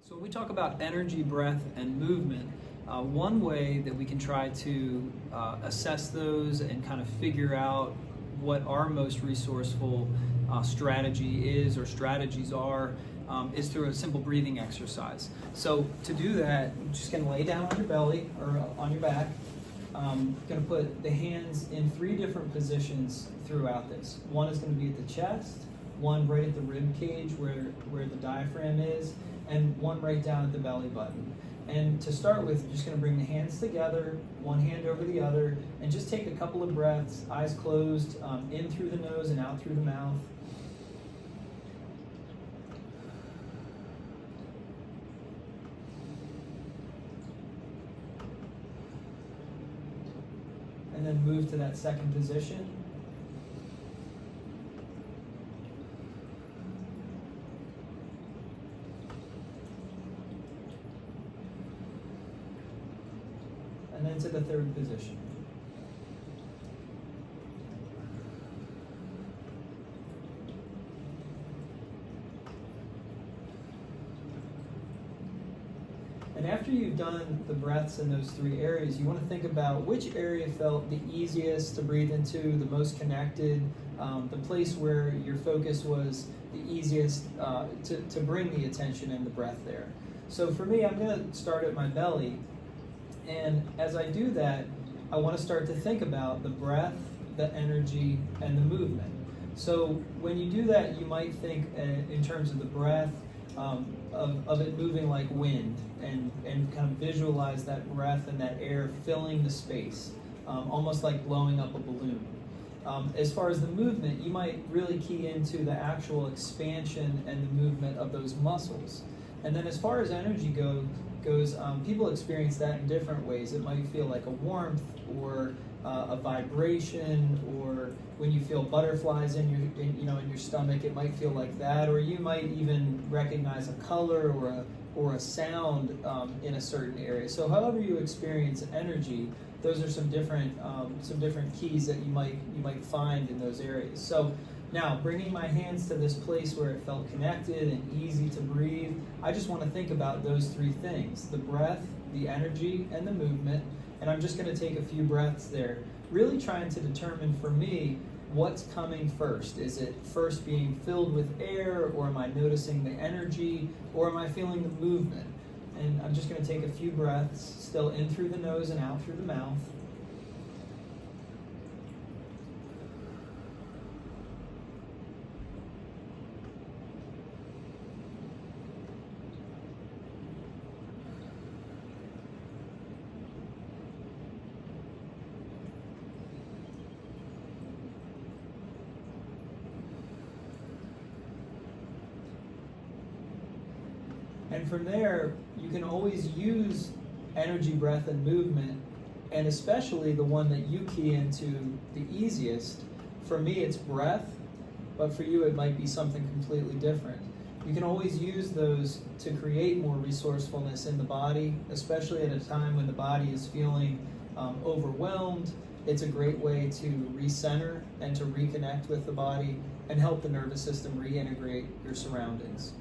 So when we talk about energy, breath, and movement, one way that we can try to assess those and kind of figure out what our most resourceful strategy is or strategies are is through a simple breathing exercise. So to do that, you're just going to lay down on your belly or on your back. Going to put the hands in 3 different positions throughout this. One is going to be at the chest, one right at the rib cage where the diaphragm is, and one right down at the belly button. And to start with, you're just going to bring the hands together, one hand over the other, and just take a couple of breaths, eyes closed, in through the nose and out through the mouth. And then move to that second position. And then to the third position. And after you've done the breaths in those 3 areas, you want to think about which area felt the easiest to breathe into, the most connected, the place where your focus was the easiest to bring the attention and the breath there. So for me, I'm going to start at my belly. And as I do that, I want to start to think about the breath, the energy, and the movement. So when you do that, you might think in terms of the breath, of it moving like wind, and kind of visualize that breath and that air filling the space, almost like blowing up a balloon. As far as the movement, you might really key into the actual expansion and the movement of those muscles. And then as far as energy goes, people experience that in different ways. It might feel like a warmth or a vibration, or when you feel butterflies in your stomach, it might feel like that. Or you might even recognize a color or a sound in a certain area. So however you experience energy, those are some different keys that you might find in those areas. So now, bringing my hands to this place where it felt connected and easy to breathe, I just want to think about those 3 things: the breath, the energy, and the movement. And I'm just going to take a few breaths there, really trying to determine for me what's coming first. Is it first being filled with air, or am I noticing the energy, or am I feeling the movement? And I'm just going to take a few breaths, still in through the nose and out through the mouth. And from there, you can always use energy, breath, and movement, and especially the one that you key into the easiest. For me, it's breath, but for you, it might be something completely different. You can always use those to create more resourcefulness in the body, especially at a time when the body is feeling overwhelmed. It's a great way to recenter and to reconnect with the body and help the nervous system reintegrate your surroundings.